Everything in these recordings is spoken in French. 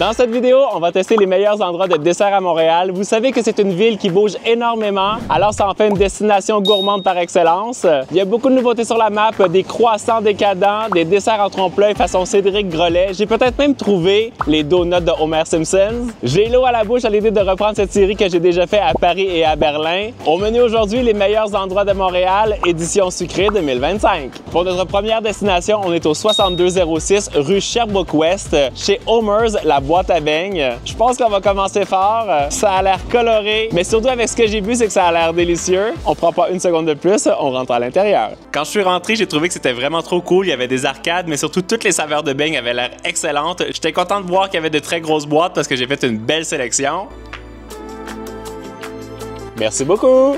Dans cette vidéo, on va tester les meilleurs endroits de dessert à Montréal. Vous savez que c'est une ville qui bouge énormément, alors ça en fait une destination gourmande par excellence. Il y a beaucoup de nouveautés sur la map, des croissants décadents, des desserts en trompe-l'œil façon Cédric Grolet. J'ai peut-être même trouvé les donuts de Homer Simpson. J'ai l'eau à la bouche à l'idée de reprendre cette série que j'ai déjà fait à Paris et à Berlin. Au menu aujourd'hui, les meilleurs endroits de Montréal, édition sucrée 2025. Pour notre première destination, on est au 6206 rue Sherbrooke-Ouest, chez Homer's, la boîte à beignes. Je pense qu'on va commencer fort. Ça a l'air coloré, mais surtout avec ce que j'ai vu, c'est que ça a l'air délicieux. On prend pas une seconde de plus, on rentre à l'intérieur. Quand je suis rentré, j'ai trouvé que c'était vraiment trop cool. Il y avait des arcades, mais surtout toutes les saveurs de beignes avaient l'air excellentes. J'étais content de voir qu'il y avait de très grosses boîtes parce que j'ai fait une belle sélection. Merci beaucoup!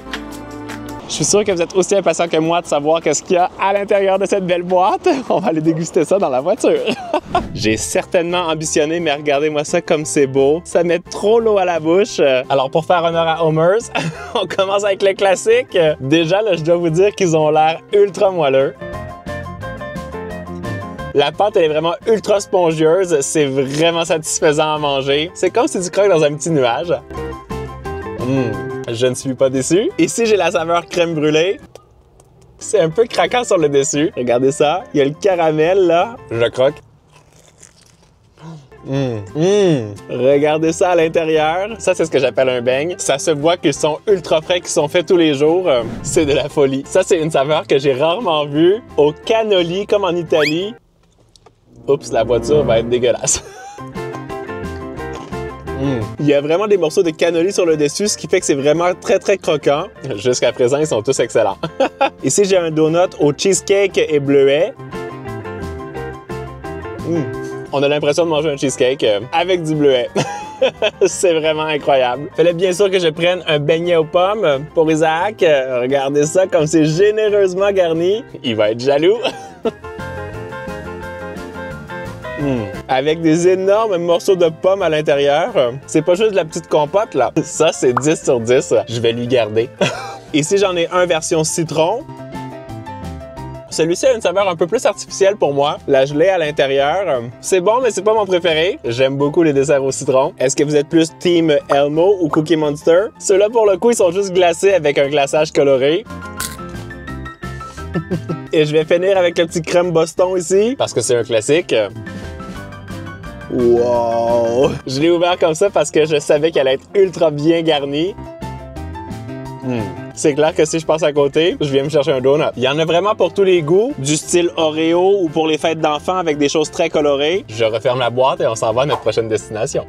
Je suis sûr que vous êtes aussi impatient que moi de savoir qu'est-ce qu'il y a à l'intérieur de cette belle boîte. On va aller déguster ça dans la voiture. J'ai certainement ambitionné, mais regardez-moi ça comme c'est beau. Ça met trop l'eau à la bouche. Alors pour faire honneur à Homer's, on commence avec le classique. Déjà, là, je dois vous dire qu'ils ont l'air ultra moelleux. La pâte, elle est vraiment ultra spongieuse. C'est vraiment satisfaisant à manger. C'est comme si tu croques dans un petit nuage. Je ne suis pas déçu. Ici, j'ai la saveur crème brûlée. C'est un peu craquant sur le dessus. Regardez ça. Il y a le caramel, là. Je croque. Regardez ça à l'intérieur. Ça, c'est ce que j'appelle un beigne. Ça se voit qu'ils sont ultra frais, qu'ils sont faits tous les jours. C'est de la folie. Ça, c'est une saveur que j'ai rarement vue. Au cannoli, comme en Italie. Oups, la voiture va être dégueulasse. Il y a vraiment des morceaux de cannoli sur le dessus, ce qui fait que c'est vraiment très croquant. Jusqu'à présent, ils sont tous excellents. Ici, j'ai un donut au cheesecake et bleuet. On a l'impression de manger un cheesecake avec du bleuet. C'est vraiment incroyable. Fallait bien sûr que je prenne un beignet aux pommes pour Isaac. Regardez ça, comme c'est généreusement garni. Il va être jaloux. Avec des énormes morceaux de pommes à l'intérieur. C'est pas juste de la petite compote, là. Ça, c'est 10 sur 10. Je vais lui garder. Ici, j'en ai un version citron. Celui-ci a une saveur un peu plus artificielle pour moi. La gelée à l'intérieur. C'est bon, mais c'est pas mon préféré. J'aime beaucoup les desserts au citron. Est-ce que vous êtes plus Team Elmo ou Cookie Monster? Ceux-là, pour le coup, ils sont juste glacés avec un glaçage coloré. Et je vais finir avec le petit crème Boston ici, parce que c'est un classique. Wow! Je l'ai ouvert comme ça parce que je savais qu'elle allait être ultra bien garnie. C'est clair que si je passe à côté, je viens me chercher un donut. Il y en a vraiment pour tous les goûts, du style Oreo ou pour les fêtes d'enfants avec des choses très colorées. Je referme la boîte et on s'en va à notre prochaine destination.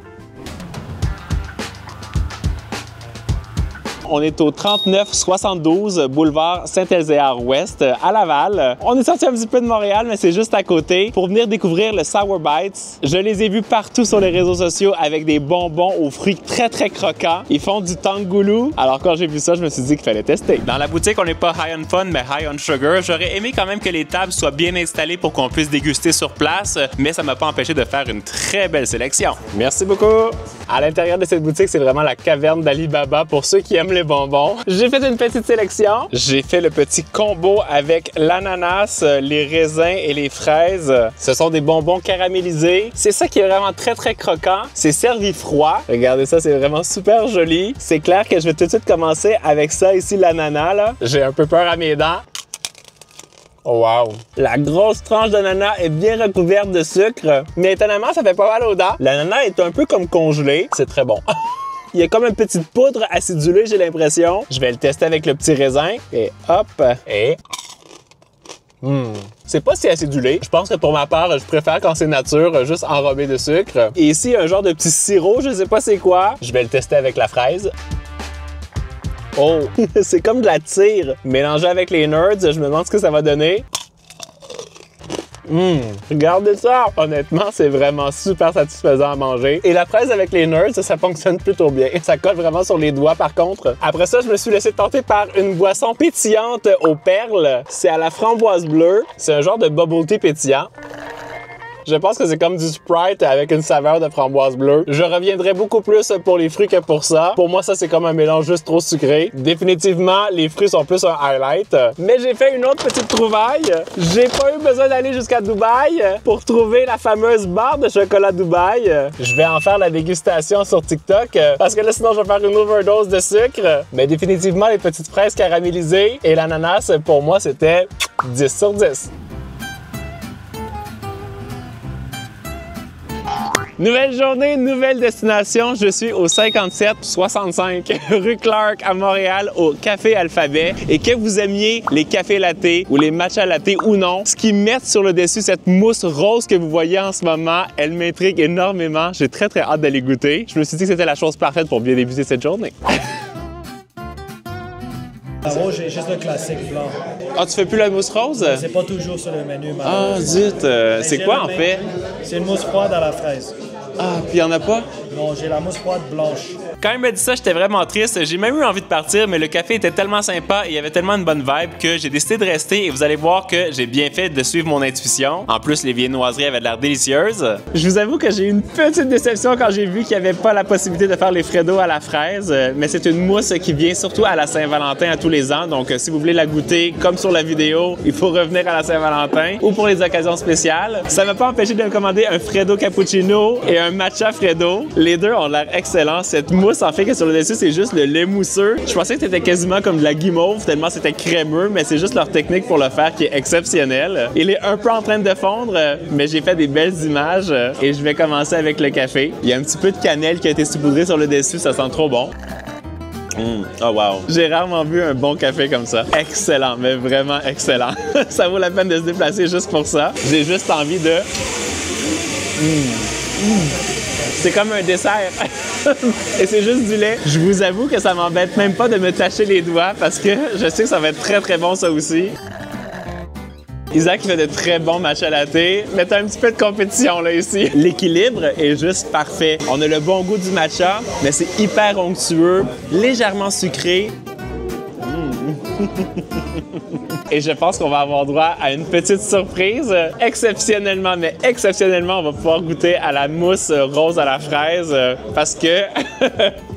On est au 3972 boulevard Saint-Elzéar-Ouest à Laval. On est sorti un petit peu de Montréal, mais c'est juste à côté pour venir découvrir le Sour Bites. Je les ai vus partout sur les réseaux sociaux avec des bonbons aux fruits très croquants. Ils font du tangoulou. Alors quand j'ai vu ça, je me suis dit qu'il fallait tester. Dans la boutique, on n'est pas high on fun, mais high on sugar. J'aurais aimé quand même que les tables soient bien installées pour qu'on puisse déguster sur place, mais ça m'a pas empêché de faire une très belle sélection. Merci beaucoup! À l'intérieur de cette boutique, c'est vraiment la caverne d'Ali Baba pour ceux qui aiment les bonbons. J'ai fait une petite sélection. J'ai fait le petit combo avec l'ananas, les raisins et les fraises. Ce sont des bonbons caramélisés. C'est ça qui est vraiment très croquant. C'est servi froid. Regardez ça, c'est vraiment super joli. C'est clair que je vais tout de suite commencer avec ça ici, l'ananas, là. J'ai un peu peur à mes dents. Oh wow! La grosse tranche d'ananas est bien recouverte de sucre, mais étonnamment, ça fait pas mal aux dents. L'ananas est un peu comme congelé. C'est très bon. Il y a comme une petite poudre acidulée, j'ai l'impression. Je vais le tester avec le petit raisin. Et hop! Et... C'est pas si acidulé. Je pense que pour ma part, je préfère quand c'est nature, juste enrobé de sucre. Et ici, un genre de petit sirop, je sais pas c'est quoi. Je vais le tester avec la fraise. Oh! C'est comme de la tire. Mélangé avec les nerds, je me demande ce que ça va donner. Regardez ça! Honnêtement, c'est vraiment super satisfaisant à manger. Et la fraise avec les nerds, ça fonctionne plutôt bien. Ça colle vraiment sur les doigts par contre. Après ça, je me suis laissé tenter par une boisson pétillante aux perles. C'est à la framboise bleue. C'est un genre de bubble tea pétillant. Je pense que c'est comme du Sprite avec une saveur de framboise bleue. Je reviendrai beaucoup plus pour les fruits que pour ça. Pour moi, ça, c'est comme un mélange juste trop sucré. Définitivement, les fruits sont plus un highlight. Mais j'ai fait une autre petite trouvaille. J'ai pas eu besoin d'aller jusqu'à Dubaï pour trouver la fameuse barre de chocolat Dubaï. Je vais en faire la dégustation sur TikTok parce que là, sinon, je vais faire une overdose de sucre. Mais définitivement, les petites fraises caramélisées et l'ananas, pour moi, c'était 10 sur 10. Nouvelle journée, nouvelle destination. Je suis au 5765 rue Clark à Montréal au Café Alphabet. Et que vous aimiez les cafés lattés ou les matcha lattés ou non, ce qu'ils mettent sur le dessus, cette mousse rose que vous voyez en ce moment, elle m'intrigue énormément. J'ai très hâte d'aller goûter. Je me suis dit que c'était la chose parfaite pour bien débuter cette journée. La rouge, j'ai juste le classique blanc. Ah, tu fais plus la mousse rose? C'est pas toujours sur le menu, Ah, zut! C'est quoi en fait? C'est une mousse froide à la fraise. Ah, puis il y en a pas? Non, j'ai la mousse froide blanche. Quand il m'a dit ça, j'étais vraiment triste. J'ai même eu envie de partir, mais le café était tellement sympa et il y avait tellement une bonne vibe que j'ai décidé de rester et vous allez voir que j'ai bien fait de suivre mon intuition. En plus, les viennoiseries avaient l'air délicieuses. Je vous avoue que j'ai eu une petite déception quand j'ai vu qu'il n'y avait pas la possibilité de faire les Freddo à la fraise, mais c'est une mousse qui vient surtout à la Saint-Valentin à tous les ans. Donc, si vous voulez la goûter comme sur la vidéo, il faut revenir à la Saint-Valentin ou pour les occasions spéciales. Ça ne m'a pas empêché de me commander un Freddo cappuccino et un matcha Freddo. Les deux ont l'air excellents. Cette mousse, en fait, que sur le dessus, c'est juste le lait mousseux. Je pensais que c'était quasiment comme de la guimauve, tellement c'était crémeux, mais c'est juste leur technique pour le faire qui est exceptionnelle. Il est un peu en train de fondre, mais j'ai fait des belles images et je vais commencer avec le café. Il y a un petit peu de cannelle qui a été saupoudrée sur le dessus, ça sent trop bon. Oh wow! J'ai rarement vu un bon café comme ça. Excellent, mais vraiment excellent. Ça vaut la peine de se déplacer juste pour ça. J'ai juste envie de... C'est comme un dessert. Et c'est juste du lait. Je vous avoue que ça m'embête même pas de me tacher les doigts parce que je sais que ça va être très bon ça aussi. Isaac fait de très bons matcha latte, mais t'as un petit peu de compétition là ici. L'équilibre est juste parfait. On a le bon goût du matcha, mais c'est hyper onctueux, légèrement sucré. Et je pense qu'on va avoir droit à une petite surprise. Exceptionnellement, mais exceptionnellement, on va pouvoir goûter à la mousse rose à la fraise parce que...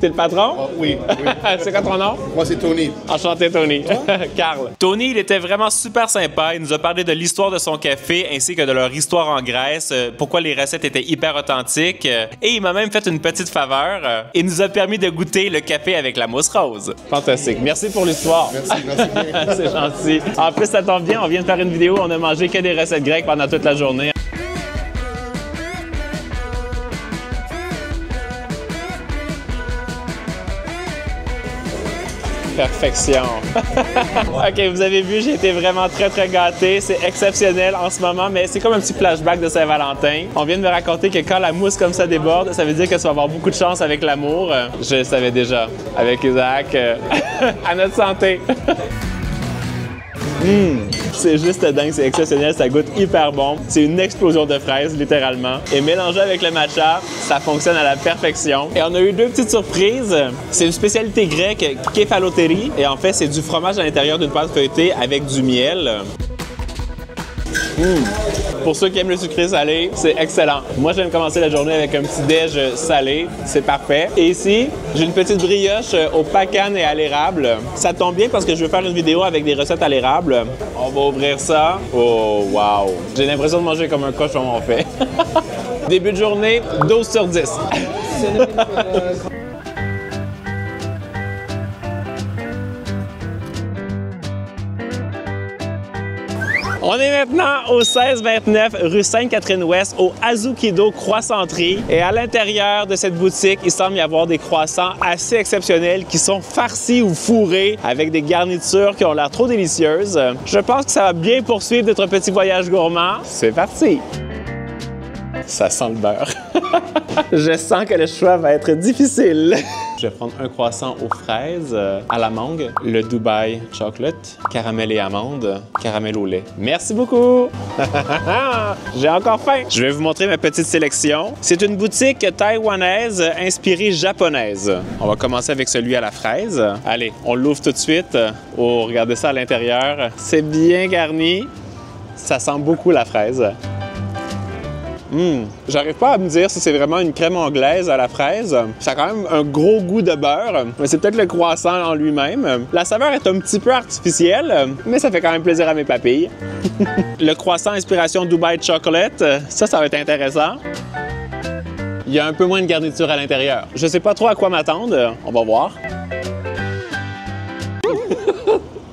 T'es le patron? Oh, oui. C'est quoi ton nom? Moi, c'est Tony. Enchanté, Tony. Carl. Tony, il était vraiment super sympa. Il nous a parlé de l'histoire de son café ainsi que de leur histoire en Grèce, pourquoi les recettes étaient hyper authentiques. Et il m'a même fait une petite faveur. Il nous a permis de goûter le café avec la mousse rose. Fantastique. Merci pour l'histoire. Merci bien. C'est gentil. En plus, ça tombe bien, on vient de faire une vidéo, on a mangé que des recettes grecques pendant toute la journée. Perfection. OK, vous avez vu, j'ai été vraiment très gâté. C'est exceptionnel en ce moment, mais c'est comme un petit flashback de Saint-Valentin. On vient de me raconter que quand la mousse comme ça déborde, ça veut dire que tu vas avoir beaucoup de chance avec l'amour. Je le savais déjà. Avec Isaac. À notre santé. C'est juste dingue, c'est exceptionnel, ça goûte hyper bon. C'est une explosion de fraises, littéralement. Et mélangé avec le matcha, ça fonctionne à la perfection. Et on a eu deux petites surprises. C'est une spécialité grecque, kefalotéri. Et en fait, c'est du fromage à l'intérieur d'une pâte feuilletée avec du miel. Pour ceux qui aiment le sucré salé, c'est excellent. Moi, j'aime commencer la journée avec un petit déj salé. C'est parfait. Et ici, j'ai une petite brioche au pacane et à l'érable. Ça tombe bien parce que je veux faire une vidéo avec des recettes à l'érable. On va ouvrir ça. Oh, wow! J'ai l'impression de manger comme un cochon, en fait. Début de journée, 12 sur 10. On est maintenant au 1629 rue Sainte-Catherine-Ouest, au Azukido Croissanterie. Et à l'intérieur de cette boutique, il semble y avoir des croissants assez exceptionnels qui sont farcis ou fourrés avec des garnitures qui ont l'air trop délicieuses. Je pense que ça va bien poursuivre notre petit voyage gourmand. C'est parti! Ça sent le beurre. Je sens que le choix va être difficile. Je vais prendre un croissant aux fraises, à la mangue, le Dubai Chocolate, caramel et amande, caramel au lait. Merci beaucoup! J'ai encore faim! Je vais vous montrer ma petite sélection. C'est une boutique taïwanaise inspirée japonaise. On va commencer avec celui à la fraise. Allez, on l'ouvre tout de suite. Oh, regardez ça à l'intérieur. C'est bien garni. Ça sent beaucoup la fraise. J'arrive pas à me dire si c'est vraiment une crème anglaise à la fraise. Ça a quand même un gros goût de beurre, mais c'est peut-être le croissant en lui-même. La saveur est un petit peu artificielle, mais ça fait quand même plaisir à mes papilles. Le croissant inspiration Dubai Chocolate, ça va être intéressant. Il y a un peu moins de garniture à l'intérieur. Je sais pas trop à quoi m'attendre, on va voir.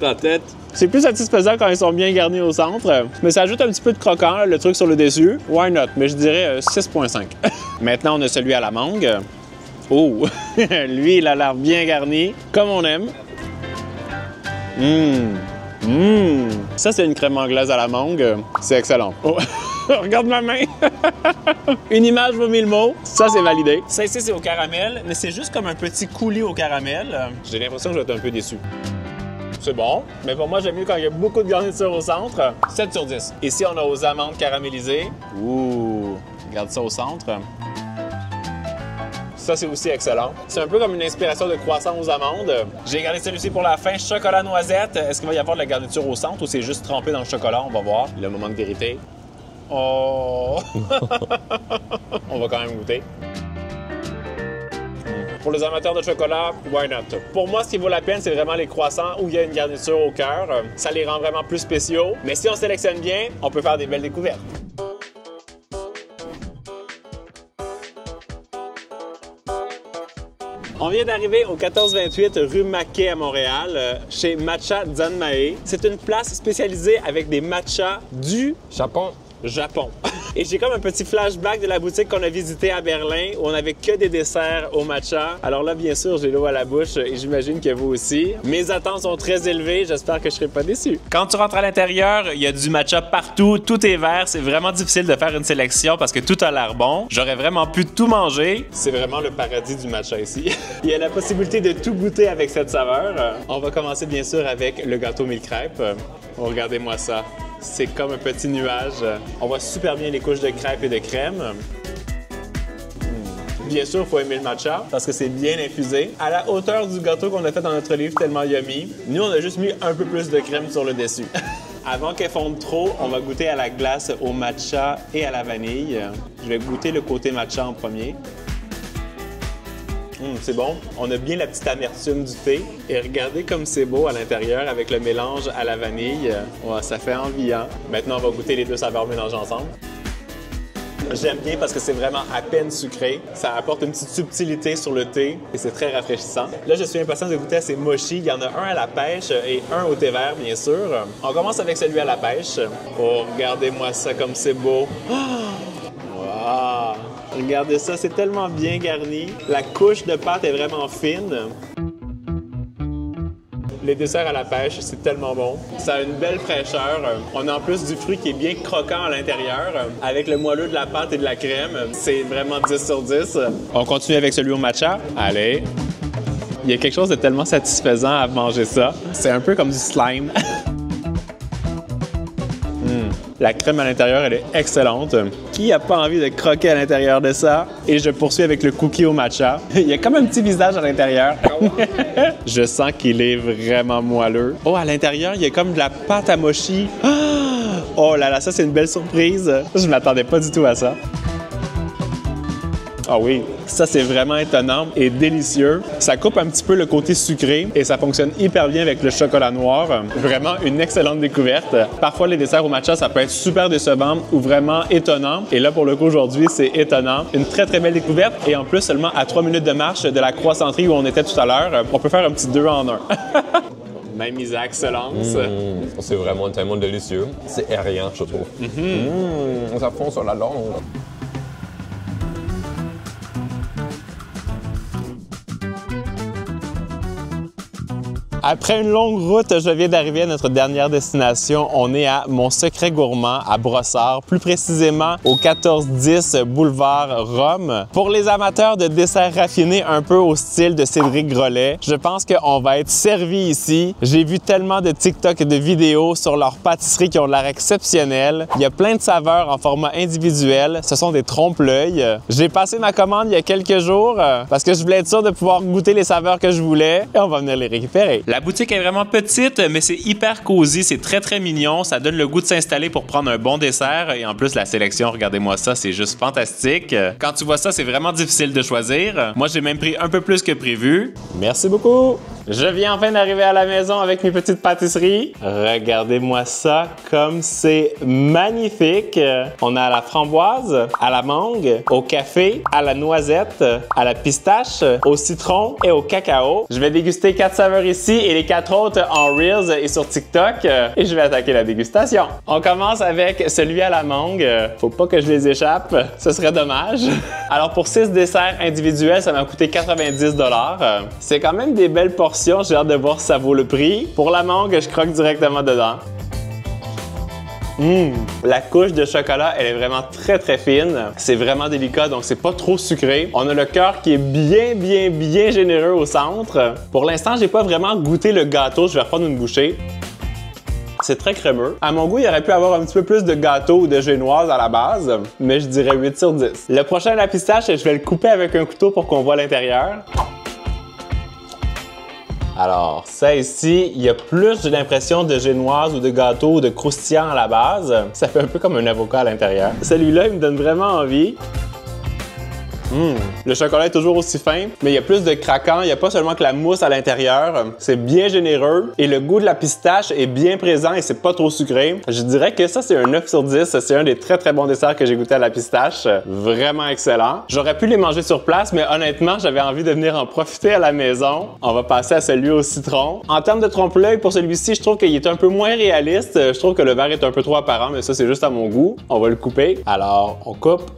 Ta tête. C'est plus satisfaisant quand ils sont bien garnis au centre, mais ça ajoute un petit peu de croquant, le truc sur le dessus. Why not? Mais je dirais 6,5. Maintenant, on a celui à la mangue. Oh! Lui, il a l'air bien garni, comme on aime. Ça, c'est une crème anglaise à la mangue. C'est excellent. Oh. Regarde ma main! Une image vaut 1000 mots. Ça, c'est validé. Ça ici, c'est au caramel, mais c'est juste comme un petit coulis au caramel. J'ai l'impression que je vais être un peu déçu. C'est bon, mais pour moi, j'aime mieux quand il y a beaucoup de garniture au centre. 7 sur 10. Ici, on a aux amandes caramélisées. Ouh! Regarde ça au centre. Ça, c'est aussi excellent. C'est un peu comme une inspiration de croissant aux amandes. J'ai gardé celui-ci pour la fin. Chocolat noisette. Est-ce qu'il va y avoir de la garniture au centre ou c'est juste trempé dans le chocolat? On va voir. Le moment de vérité. Oh! On va quand même goûter. Pour les amateurs de chocolat, why not? Pour moi, ce qui vaut la peine, c'est vraiment les croissants où il y a une garniture au cœur. Ça les rend vraiment plus spéciaux. Mais si on sélectionne bien, on peut faire des belles découvertes. On vient d'arriver au 1428 rue Maquet à Montréal, chez Matcha Zanmae. C'est une place spécialisée avec des matchas du Japon. Et j'ai comme un petit flashback de la boutique qu'on a visitée à Berlin où on n'avait que des desserts au matcha. Alors là, bien sûr, j'ai l'eau à la bouche et j'imagine que vous aussi. Mes attentes sont très élevées, j'espère que je ne serai pas déçu. Quand tu rentres à l'intérieur, il y a du matcha partout, tout est vert. C'est vraiment difficile de faire une sélection parce que tout a l'air bon. J'aurais vraiment pu tout manger. C'est vraiment le paradis du matcha ici. Il y a la possibilité de tout goûter avec cette saveur. On va commencer bien sûr avec le gâteau mille crêpes. Oh, regardez-moi ça. C'est comme un petit nuage. On voit super bien les couches de crêpes et de crème. Bien sûr, il faut aimer le matcha parce que c'est bien infusé. À la hauteur du gâteau qu'on a fait dans notre livre Tellement Yummy, nous, on a juste mis un peu plus de crème sur le dessus. Avant qu'elle fonde trop, on va goûter à la glace au matcha et à la vanille. Je vais goûter le côté matcha en premier. C'est bon. On a bien la petite amertume du thé. Et regardez comme c'est beau à l'intérieur avec le mélange à la vanille. Ouais, ça fait envie, hein? Maintenant, on va goûter les deux saveurs mélangées ensemble. J'aime bien parce que c'est vraiment à peine sucré. Ça apporte une petite subtilité sur le thé et c'est très rafraîchissant. Là, je suis impatient de goûter à ces mochis. Il y en a un à la pêche et un au thé vert, bien sûr. On commence avec celui à la pêche. Oh, regardez-moi ça comme c'est beau. Wow! Regardez ça, c'est tellement bien garni. La couche de pâte est vraiment fine. Les desserts à la pêche, c'est tellement bon. Ça a une belle fraîcheur. On a en plus du fruit qui est bien croquant à l'intérieur, avec le moelleux de la pâte et de la crème. C'est vraiment 10 sur 10. On continue avec celui au matcha. Allez! Il y a quelque chose de tellement satisfaisant à manger ça. C'est un peu comme du slime. La crème à l'intérieur, elle est excellente. Qui n'a pas envie de croquer à l'intérieur de ça? Et je poursuis avec le cookie au matcha. Il y a comme un petit visage à l'intérieur. Je sens qu'il est vraiment moelleux. Oh, à l'intérieur, il y a comme de la pâte à mochi. Oh là là, ça, c'est une belle surprise. Je m'attendais pas du tout à ça. Ah oui, ça c'est vraiment étonnant et délicieux. Ça coupe un petit peu le côté sucré et ça fonctionne hyper bien avec le chocolat noir. Vraiment une excellente découverte. Parfois les desserts au matcha, ça peut être super décevant ou vraiment étonnant. Et là pour le coup aujourd'hui, c'est étonnant. Une très très belle découverte et en plus seulement à 3 minutes de marche de la croissanterie où on était tout à l'heure, on peut faire un petit 2 en 1. Même Isaac se lance. C'est vraiment tellement délicieux. C'est aérien, je trouve. Ça fond sur la langue. Après une longue route, je viens d'arriver à notre dernière destination. On est à Mon Secret Gourmand à Brossard, plus précisément au 1410 boulevard Rome. Pour les amateurs de desserts raffinés un peu au style de Cédric Grolet, je pense qu'on va être servi ici. J'ai vu tellement de TikTok et de vidéos sur leurs pâtisseries qui ont l'air exceptionnelles. Il y a plein de saveurs en format individuel. Ce sont des trompe-l'œil. J'ai passé ma commande il y a quelques jours parce que je voulais être sûr de pouvoir goûter les saveurs que je voulais et on va venir les récupérer. La boutique est vraiment petite, mais c'est hyper cosy, c'est très mignon, ça donne le goût de s'installer pour prendre un bon dessert et en plus la sélection, regardez-moi ça, c'est juste fantastique. Quand tu vois ça, c'est vraiment difficile de choisir. Moi, j'ai même pris un peu plus que prévu. Merci beaucoup! Je viens enfin d'arriver à la maison avec mes petites pâtisseries. Regardez-moi ça comme c'est magnifique. On a à la framboise, à la mangue, au café, à la noisette, à la pistache, au citron et au cacao. Je vais déguster 4 saveurs ici et les 4 autres en Reels et sur TikTok. Et je vais attaquer la dégustation. On commence avec celui à la mangue. Faut pas que je les échappe, ce serait dommage. Alors pour 6 desserts individuels, ça m'a coûté 90 $. C'est quand même des belles portions. J'ai hâte de voir si ça vaut le prix. Pour la mangue, je croque directement dedans. La couche de chocolat, elle est vraiment très fine. C'est vraiment délicat, donc c'est pas trop sucré. On a le cœur qui est bien généreux au centre. Pour l'instant, j'ai pas vraiment goûté le gâteau. Je vais reprendre une bouchée. C'est très crémeux. À mon goût, il aurait pu avoir un petit peu plus de gâteau ou de génoise à la base, mais je dirais 8 sur 10. Le prochain, la pistache, je vais le couper avec un couteau pour qu'on voit l'intérieur. Alors, ça ici, il y a plus, j'ai l'impression, de génoise ou de gâteau ou de croustillant à la base. Ça fait un peu comme un avocat à l'intérieur. Celui-là, il me donne vraiment envie. Le chocolat est toujours aussi fin, mais il y a plus de craquant. Il n'y a pas seulement que la mousse à l'intérieur. C'est bien généreux et le goût de la pistache est bien présent et c'est pas trop sucré. Je dirais que ça, c'est un 9 sur 10. C'est un des très bons desserts que j'ai goûté à la pistache. Vraiment excellent. J'aurais pu les manger sur place, mais honnêtement, j'avais envie de venir en profiter à la maison. On va passer à celui au citron. En termes de trompe-l'œil, pour celui-ci, je trouve qu'il est un peu moins réaliste. Je trouve que le verre est un peu trop apparent, mais ça, c'est juste à mon goût. On va le couper. Alors, on coupe.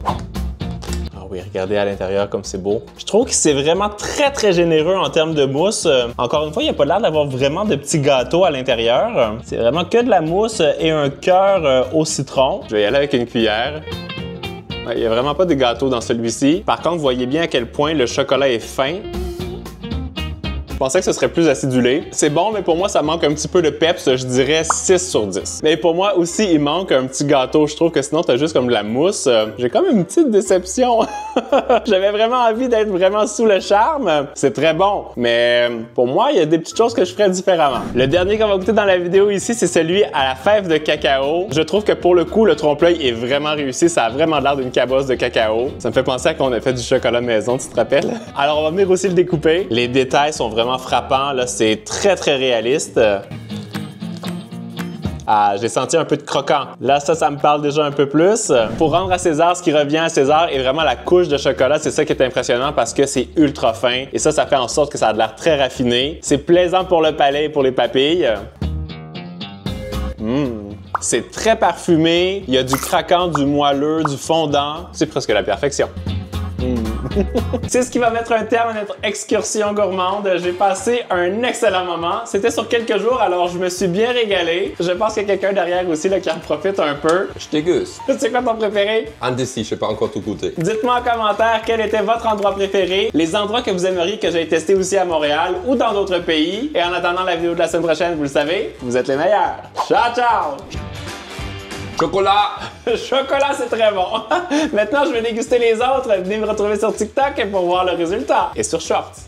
Oui, regardez à l'intérieur comme c'est beau. Je trouve que c'est vraiment très généreux en termes de mousse. Encore une fois, il n'y a pas l'air d'avoir vraiment de petits gâteaux à l'intérieur. C'est vraiment que de la mousse et un cœur au citron. Je vais y aller avec une cuillère. Il n'y a vraiment pas de gâteau dans celui-ci. Par contre, vous voyez bien à quel point le chocolat est fin. Je pensais que ce serait plus acidulé. C'est bon, mais pour moi, ça manque un petit peu de peps. Je dirais 6 sur 10. Mais pour moi aussi, il manque un petit gâteau. Je trouve que sinon, t'as juste comme de la mousse. J'ai comme une petite déception. J'avais vraiment envie d'être vraiment sous le charme. C'est très bon, mais pour moi, il y a des petites choses que je ferais différemment. Le dernier qu'on va goûter dans la vidéo ici, c'est celui à la fève de cacao. Je trouve que pour le coup, le trompe-l'œil est vraiment réussi. Ça a vraiment l'air d'une cabosse de cacao. Ça me fait penser à qu'on a fait du chocolat maison, tu te rappelles? Alors, on va venir aussi le découper. Les détails sont vraiment frappant, là, c'est très réaliste. Ah, j'ai senti un peu de croquant. Là, ça me parle déjà un peu plus. Pour rendre à César ce qui revient à César et vraiment la couche de chocolat, c'est ça qui est impressionnant parce que c'est ultra fin et ça fait en sorte que ça a l'air très raffiné. C'est plaisant pour le palais et pour les papilles. C'est très parfumé, il y a du craquant, du moelleux, du fondant. C'est presque la perfection. C'est ce qui va mettre un terme à notre excursion gourmande. J'ai passé un excellent moment. C'était sur quelques jours, alors je me suis bien régalé. Je pense qu'il y a quelqu'un derrière aussi là, qui en profite un peu. Je déguste. C'est quoi ton préféré? Indécis, je sais pas encore tout goûter. Dites-moi en commentaire quel était votre endroit préféré, les endroits que vous aimeriez que j'aille tester aussi à Montréal ou dans d'autres pays. Et en attendant la vidéo de la semaine prochaine, vous le savez, vous êtes les meilleurs. Ciao! Chocolat! Chocolat, c'est très bon. Maintenant, je vais déguster les autres. Venez me retrouver sur TikTok pour voir le résultat. Et sur Shorts.